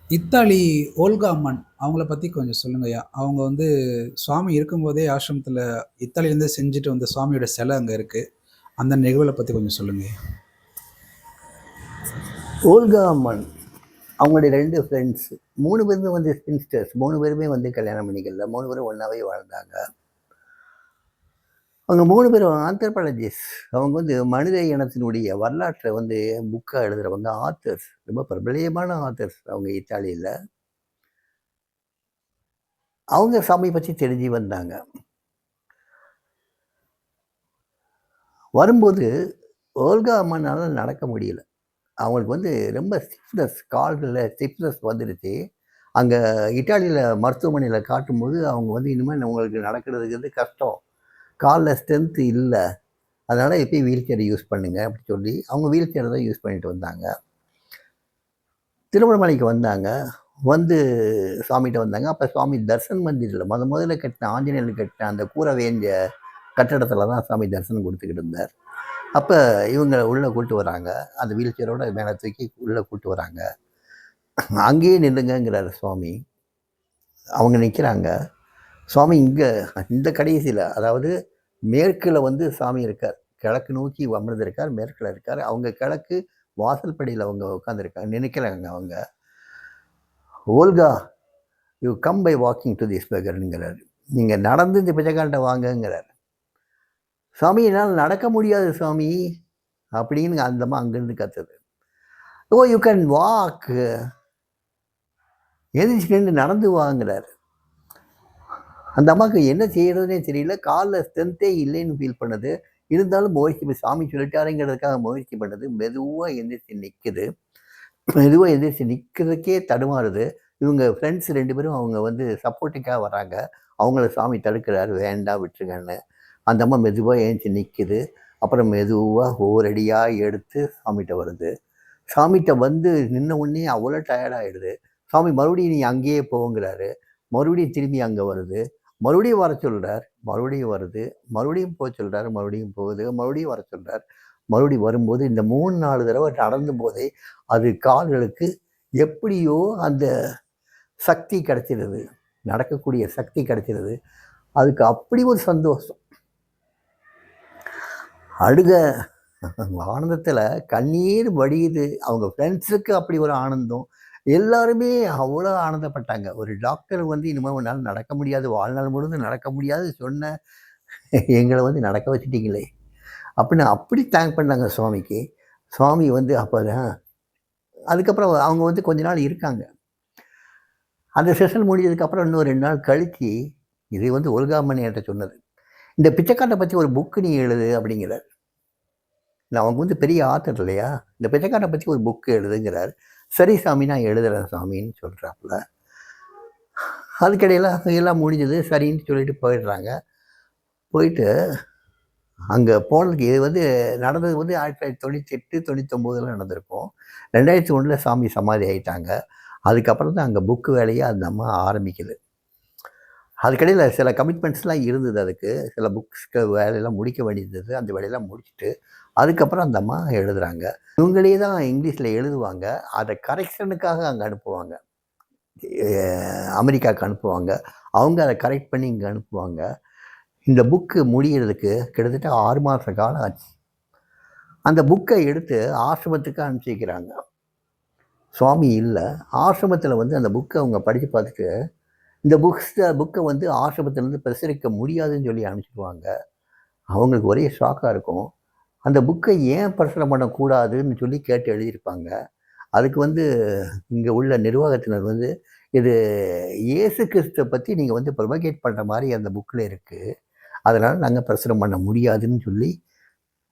Italy Olga அம்மன் அவங்கள பத்தி கொஞ்சம் சொல்லுங்கய்யா. அவங்க வந்து சுவாமி இருக்கும்போதே ஆசிரமத்துல இத்தாலியிலேருந்து செஞ்சுட்டு வந்த சுவாமியோட சிலை அங்க இருக்கு. அந்த நிகழ்வுகள பத்தி கொஞ்சம் சொல்லுங்கய்யா. ஓல்கா அம்மன் அவங்களுடைய 2 ஃப்ரெண்ட்ஸ் 3 பேருமே வந்து ஸ்பின்ஸ்டர்ஸ். 3 பேருமே வந்து கல்யாணம் பண்ணிக்கல. 3 பேரும் ஒண்ணாவே வாழ்ந்தாங்க. அவங்க 3 பேரும் ஆந்த்ரோபாலஜிஸ்ட். அவங்க வந்து மனித இனத்தினுடைய வரலாற்றை வந்து புக்கா எழுதுறவங்க, ஆத்தர்ஸ். ரொம்ப பிரபலியமான ஆத்தர்ஸ் அவங்க இத்தாலியில. அவங்க சாமி பத்தி தெரிஞ்சு வந்தாங்க. வரும்போது ஓல்கா அம்மனால நடக்க முடியல. அவங்களுக்கு வந்து ரொம்ப ஸ்டிஃப்னஸ், கால்கள்ல ஸ்டிஃப்னஸ் வந்துடுச்சு. அங்க இட்டாலியில மருத்துவமனையில காட்டும்போது, அவங்க வந்து இனிமே உங்களுக்கு நடக்கிறதுங்கிறது கஷ்டம். கால்ல ஸ்ட்ரென்த் இல்ல. அதனால எப்பயும் வீல் சேர் யூஸ் பண்ணுங்க அப்படின்னு சொல்லி, அவங்க வீல் சேர் தான் யூஸ் பண்ணிட்டு வந்தாங்க. திருவண்ணாமலைக்கு வந்தாங்க. வந்து சாமிகிட்ட வந்தாங்க. அப்ப சுவாமி தர்சன் மந்திரில முதல்ல கட்டின ஆஞ்சநேயர் கட்டின அந்த கூரை வேஞ்ச கட்டடத்துல தான் சாமி தரிசனம் கொடுத்துக்கிட்டு இருந்தார். அப்ப இவங்க உள்ள கூட்டு வராங்க. அந்த வீல் சேரோட மேல தூக்கி உள்ள கூட்டு வராங்க. அங்கேயே நில்லுங்கங்கிறாரு சுவாமி. அவங்க நிக்கிறாங்க. சுவாமி இந்த கடைசியில, அதாவது மேற்குல வந்து சாமி இருக்கார். கிழக்கு நோக்கி அமர்ந்திருக்கார். மேற்குல இருக்கார். அவங்க கிழக்கு வாசல் படியில அவங்க உட்காந்துருக்காங்க, நினைக்கிறாங்க அவங்க. Olga, you come by walking to this பெகர்ங்கிறாரு. நீங்க நடந்து இந்த பிச்சைக்காரன்ட்ட வாங்கங்கிறாரு. சாமி, என்னால் நடக்க முடியாது சாமி அப்படின்னு அந்தம்மா அங்கிருந்து கத்துது. ஓ, யூ கேன் வாக், எதிர்த்து நின்று நடந்து வாங்குறாரு. அந்த அம்மாவுக்கு என்ன செய்யறதுனே தெரியல. காலில் ஸ்ட்ரென்த்தே இல்லைன்னு ஃபீல் பண்ணுது. இருந்தாலும் முயற்சி, சாமி சொல்லிட்டாருங்கிறதுக்காக முயற்சி பண்ணுது. மெதுவாக எந்திரிச்சு நிற்குது. மெதுவாக எந்திரிச்சு நிற்கிறதுக்கே தடுமாறுது. இவங்க ஃப்ரெண்ட்ஸ் 2 பேரும் அவங்க வந்து சப்போர்ட்டிங்காக வராங்க. அவங்கள சாமி தடுக்கிறாரு, வேண்டாம் விட்டுருங்கன்னு. அந்த அம்மா மெதுவாக எழுந்துச்சி நிற்குது. அப்புறம் மெதுவாக ஒவ்வொரு அடியாக எடுத்து சாமிகிட்ட வருது. சாமிகிட்ட வந்து நின்ன உடனே அவ்வளோ டயர்டாகிடுது. சாமி மறுபடியும் நீ அங்கேயே போங்கிறாரு. மறுபடியும் திரும்பி அங்கே வருது. மறுபடியும் வர சொல்கிறார். மறுபடியும் வருது. மறுபடியும் போக சொல்கிறார். மறுபடியும் போகுது. மறுபடியும் வர சொல்கிறார். மறுபடியும் வரும்போது இந்த 3-4 தடவை நடந்து போதே அது கால்களுக்கு எப்படியோ அந்த சக்தி கிடைச்சிருது. நடக்கக்கூடிய சக்தி கிடைச்சிருது. அதுக்கு அப்படி ஒரு சந்தோஷம். அழுக ஆனந்தத்தில் கண்ணீர் வடியுது. அவங்க ஃப்ரெண்ட்ஸுக்கு அப்படி ஒரு ஆனந்தம். எல்லாருமே அவ்வளோ ஆனந்தப்பட்டாங்க. ஒரு டாக்டர் வந்து இனிமேல் உன்னால் நடக்க முடியாது, வாழ்நாள் முழுவதும் நடக்க முடியாது சொன்ன எங்களை வந்து நடக்க வச்சுட்டீங்களே அப்படின்னு அப்படி தேங்க் பண்ணாங்க சுவாமிக்கு. சுவாமி வந்து அப்போ தான் அதுக்கப்புறம் அவங்க வந்து கொஞ்ச நாள் இருக்காங்க. அந்த செஷன் முடிஞ்சதுக்கப்புறம் இன்னும் 2 நாள் கழித்து, இது வந்து ஒழுகாமணி என்கிட்ட சொன்னது, இந்த பிச்சைக்காரனை பற்றி ஒரு புக்கு நீ எழுது அப்படிங்கிறார். அவங்க வந்து பெரிய ஆத்தர் இல்லையா, இந்த பிச்சைக்காரனை பற்றி ஒரு புக்கு எழுதுங்கிறார். சரி சாமி, நான் எழுதுறேன் சாமின்னு சொல்கிறாப்புல. அதுக்கிடையில் எல்லாம் முடிஞ்சது, சரின்னு சொல்லிட்டு போயிடுறாங்க. போயிட்டு அங்கே போனதுக்கு இது வந்து நடந்தது வந்து 1998 99 நடந்திருக்கும். 2001 சாமி சமாதி ஆகிட்டாங்க. அதுக்கப்புறம் தான் அங்கே புக்கு வேலையை அந்த அம்மா ஆரம்பிக்குது. அதுக்கடையில் சில கமிட்மெண்ட்ஸ்லாம் இருந்தது. அதுக்கு சில புக்ஸ்க்கு வேலையெல்லாம் முடிக்க வேண்டியது. அந்த வேலையெல்லாம் முடிச்சுட்டு அதுக்கப்புறம் அந்த அம்மா எழுதுகிறாங்க. இவங்களே தான் இங்கிலீஷில் எழுதுவாங்க. அதை கரெக்ஷனுக்காக அங்கே அனுப்புவாங்க, அமெரிக்காவுக்கு அனுப்புவாங்க. அவங்க அதை கரெக்ட் பண்ணி இங்கே அனுப்புவாங்க. இந்த புக்கு முடிகிறதுக்கு கிட்டத்தட்ட 6 மாத காலம் ஆச்சு. அந்த புக்கை எடுத்து ஆசிரமத்துக்கு அனுப்பிச்சி வைக்கிறாங்க. சுவாமி இல்லை. ஆசிரமத்தில் வந்து அந்த புக்கை அவங்க படித்து பார்த்துட்டு, இந்த புக்கை வந்து ஆசிரமத்திலேருந்து பிரசுரிக்க முடியாதுன்னு சொல்லி அனுப்பிச்சிடுவாங்க. அவங்களுக்கு ஒரே ஷாக்காக இருக்கும். அந்த புக்கை ஏன் பிரசுரம் பண்ணக்கூடாதுன்னு சொல்லி கேட்டு எழுதியிருப்பாங்க. அதுக்கு வந்து இங்கே உள்ள நிர்வாகத்தினர் வந்து, இது இயேசு கிறிஸ்துவை பற்றி நீங்கள் வந்து ப்ரொபகேட் பண்ணுற மாதிரி அந்த புக்கில் இருக்குது, அதனால் நாங்கள் பிரசுரம் பண்ண முடியாதுன்னு சொல்லி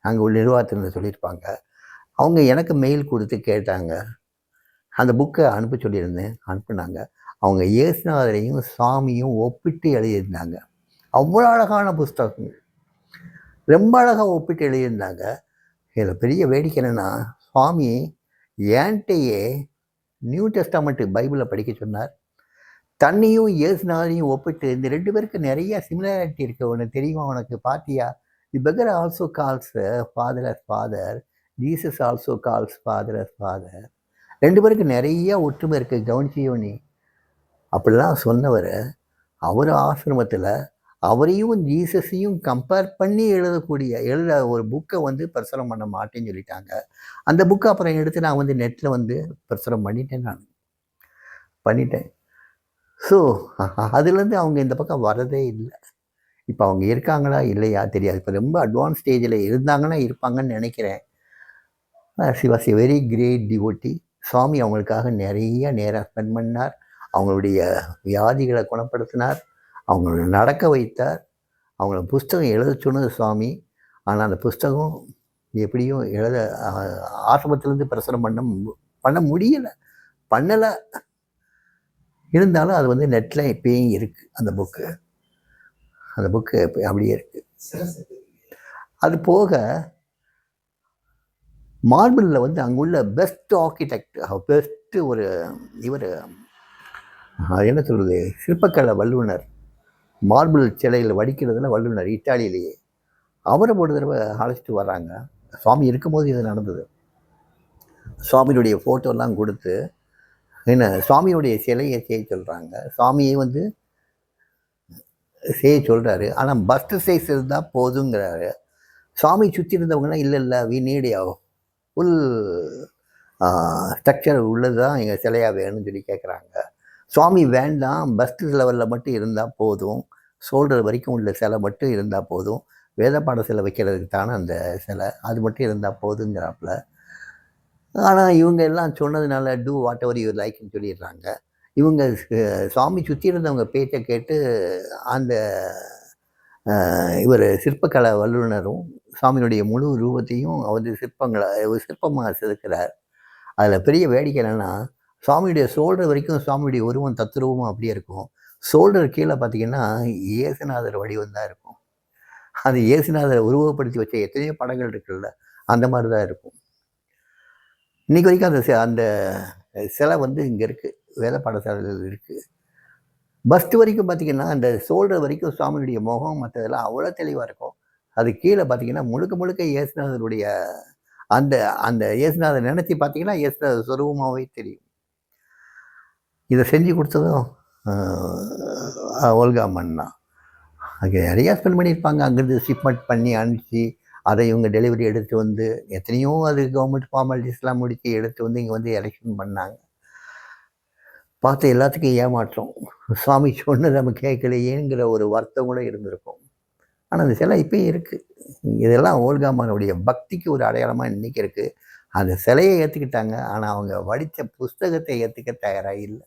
அங்கே உள்ள நிர்வாகத்தினர் சொல்லியிருப்பாங்க. அவங்க எனக்கு மெயில் கொடுத்து கேட்டாங்க. அந்த புக்கை அனுப்ப சொல்லியிருந்தேன், அனுப்புனாங்க. அவங்க இயேசுநாதரையும் சாமியும் ஒப்பிட்டு எழுதியிருந்தாங்க. அவ்வளோ அழகான புஸ்தகங்கள், ரொம்ப அழகாக ஒப்பிட்டு எழுதியிருந்தாங்க. இதில் பெரிய வேடிக்கை என்னென்னா, சுவாமி ஏன்ட்டையே நியூ டெஸ்டாமெண்ட் பைபிளை படிக்க சொன்னார். தன்னையும் இயேசுநாதரையும் ஒப்பிட்டு, இந்த 2 பேருக்கு நிறைய சிமிலாரிட்டி இருக்குது, உனக்கு தெரியுமா, உனக்கு பார்த்தியா, the beggar also calls father as father, Jesus also calls father as father, 2 பேருக்கு நிறைய ஒற்றுமை இருக்குது, கவனிச்சியோ நீ? அப்படிலாம் சொன்னவர், அவர் ஆசிரமத்தில் அவரையும் ஜீசஸையும் கம்பேர் பண்ணி எழுத ஒரு புக்கை வந்து பிரசுரம் பண்ண மாட்டேன்னு சொல்லிட்டாங்க. அந்த புக்கை அப்புறம் எடுத்து நான் வந்து நெட்டில் வந்து பிரசுரம் பண்ணிட்டேன். ஸோ அதுலேருந்து அவங்க இந்த பக்கம் வரதே இல்லை. இப்போ அவங்க இருக்காங்களா இல்லையா தெரியாது. இப்போ ரொம்ப அட்வான்ஸ் ஸ்டேஜில் இருந்தாங்கன்னா இருப்பாங்கன்னு நினைக்கிறேன். She was a very great devotee. சுவாமி அவங்களுக்காக நிறைய நேரம் ஸ்பெண்ட் பண்ணார். அவங்களுடைய வியாதிகளை குணப்படுத்தினார், அவங்கள நடக்க வைத்தார், அவங்கள புஸ்தகம் எழுத சொன்னது சுவாமி. ஆனால் அந்த புஸ்தகம் எப்படியும் ஆசிரமத்திலேருந்து பிரசுரம் பண்ண முடியலை, பண்ணலை. இருந்தாலும் அது வந்து நெட்டில் இப்பயும் இருக்குது. அந்த புக்கு அப்படியே இருக்குது. அது போக மார்பிளில் வந்து அங்குள்ள பெஸ்ட் ஆர்கிடெக்ட், பெஸ்ட்டு ஒரு இவர் என்ன சொல்கிறது, சிற்பக்கலை வல்லுனர், மார்பிள் சிலையில் வடிக்கிறதுல வல்லுனர் இட்டாலியிலேயே. அவரை ஒரு தடவை அழைச்சிட்டு வர்றாங்க. சுவாமி இருக்கும்போது இது நடந்தது. சுவாமியுடைய ஃபோட்டோலாம் கொடுத்து என்ன சுவாமியுடைய சிலையை செய்ய சொல்கிறாங்க. சுவாமியை வந்து செய்ய சொல்கிறாரு. ஆனால் பஸ்ட் சைஸ் இருந்தால் போதுங்கிறாரு. சுவாமி சுற்றி இருந்தவங்கலாம் இல்லை வி நீட் ஃபுல் ஸ்ட்ரக்சர் உள்ளது தான் எங்கள் சிலையாக வேணும்னு சொல்லி கேட்குறாங்க. சுவாமி வேண்டாம், பஸ்ட் லெவலில் மட்டும் இருந்தால் போதும், ஷோல்டர் வரைக்கும் உள்ள சிலை மட்டும் இருந்தால் போதும், வேதப்பாட சிலை வைக்கிறதுக்கு தானே அந்த சிலை, அது மட்டும் இருந்தால் போதுங்கிறாப்புல. ஆனால் இவங்க எல்லாம் சொன்னதுனால டூ வாட் எவர் யூ லைக்னு சொல்லிடுறாங்க. இவங்க சுவாமி சுற்றி இருந்தவங்க பேச்சை கேட்டு அந்த இவர் சிற்பக்கலை வல்லுநரும் சுவாமியினுடைய முழு ரூபத்தையும் அவர் சிற்பமாக செதுக்கிறார். அதில் பெரிய வேடிக்கை என்னென்னா, சுவாமியுடைய ஷோல்டர் வரைக்கும் சுவாமியுடைய உருவம் தத்துருவமும் அப்படியே இருக்கும். ஷோல்டர் கீழே பார்த்தீங்கன்னா இயேசுநாதர் வடிவம் தான் இருக்கும். அது இயேசுநாதரை உருவப்படுத்தி வச்ச எத்தனையோ படங்கள் இருக்குல்ல, அந்த மாதிரி தான் இருக்கும். இன்றைக்கி வரைக்கும் அந்த சிலை வந்து இங்கே இருக்குது, வேத பாடசாலையில் இருக்குது. பஸ்ட் வரைக்கும் பார்த்திங்கன்னா அந்த ஷோல்டர் வரைக்கும் சுவாமியுடைய முகம் மற்றதெல்லாம் அவ்வளோ தெளிவாக இருக்கும். அது கீழே பார்த்திங்கன்னா முழுக்க இயேசுநாதருடைய அந்த இயேசுநாதர் நினச்சி பார்த்தீங்கன்னா இயேசுநாதர் சொரூபமாகவே தெரியும். இதை செஞ்சு கொடுத்ததும் ஓல்கா அம்மன் தான். அங்கே நிறையா ஸ்பெண்ட் பண்ணியிருப்பாங்க. அங்கேருந்து ஷிப்மெண்ட் பண்ணி அனுப்பிச்சி அதை இவங்க டெலிவரி எடுத்து வந்து எத்தனையோ அது கவர்மெண்ட் ஃபார்மாலிட்டிஸ்லாம் முடித்து எடுத்து வந்து இங்கே வந்து எலெக்ஷன் பண்ணாங்க. பார்த்து எல்லாத்துக்கும் ஏமாற்றம். சுவாமி சொன்னது நம்ம கேட்கலையேங்கிற ஒரு வருத்தம் கூட இருந்திருக்கும். ஆனால் அந்த சிலை இப்போயும் இருக்குது. இதெல்லாம் ஓல்காமனுடைய பக்திக்கு ஒரு அடையாளமாக இன்றைக்கி இருக்குது. அந்த சிலையை ஏற்றுக்கிட்டாங்க, ஆனால் அவங்க வடித்த புஸ்தகத்தை ஏற்றுக்க தயாராக இல்லை.